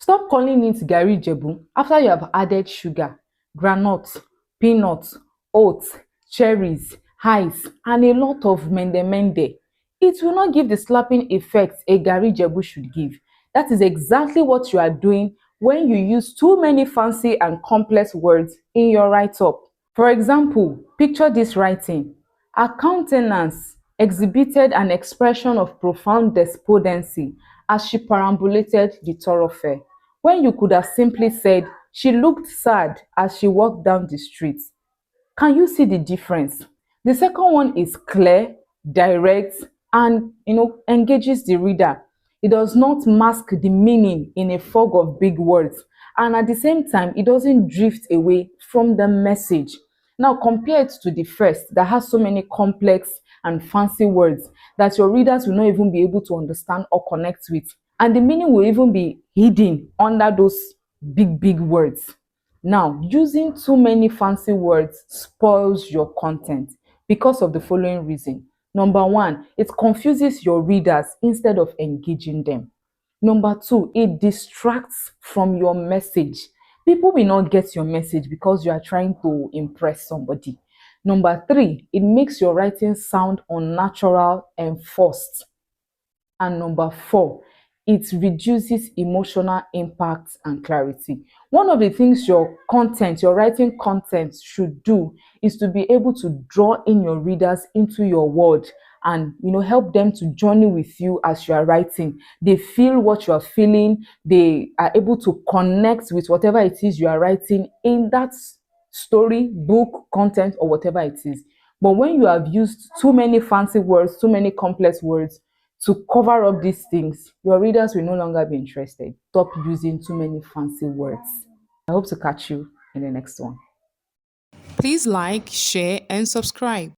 Stop calling it Gari Jebu after you have added sugar, groundnuts, peanuts, oats, cherries, ice, and a lot of mende mende. It will not give the slapping effect a Gari Jebu should give. That is exactly what you are doing when you use too many fancy and complex words in your write-up. For example, picture this writing. Her countenance exhibited an expression of profound despondency as she perambulated the thoroughfare, when you could have simply said she looked sad as she walked down the street. Can you see the difference? The second one is clear, direct, and engages the reader. It does not mask the meaning in a fog of big words, and at the same time, it doesn't drift away from the message. Now, compare it to the first that has so many complex and fancy words that your readers will not even be able to understand or connect with, and the meaning will even be hidden under those big words. Now, using too many fancy words spoils your content because of the following reason. Number one, it confuses your readers instead of engaging them. Number two, it distracts from your message. People will not get your message because you are trying to impress somebody. Number three, it makes your writing sound unnatural and forced. And number four, it reduces emotional impact and clarity. One of the things your content, your writing content should do is to be able to draw in your readers into your world and help them to journey with you as you are writing. They feel what you are feeling, they are able to connect with whatever it is you are writing in that story, book, content, or whatever it is. But when you have used too many fancy words, too many complex words to cover up these things, your readers will no longer be interested. Stop using too many fancy words. I hope to catch you in the next one. Please like, share, and subscribe.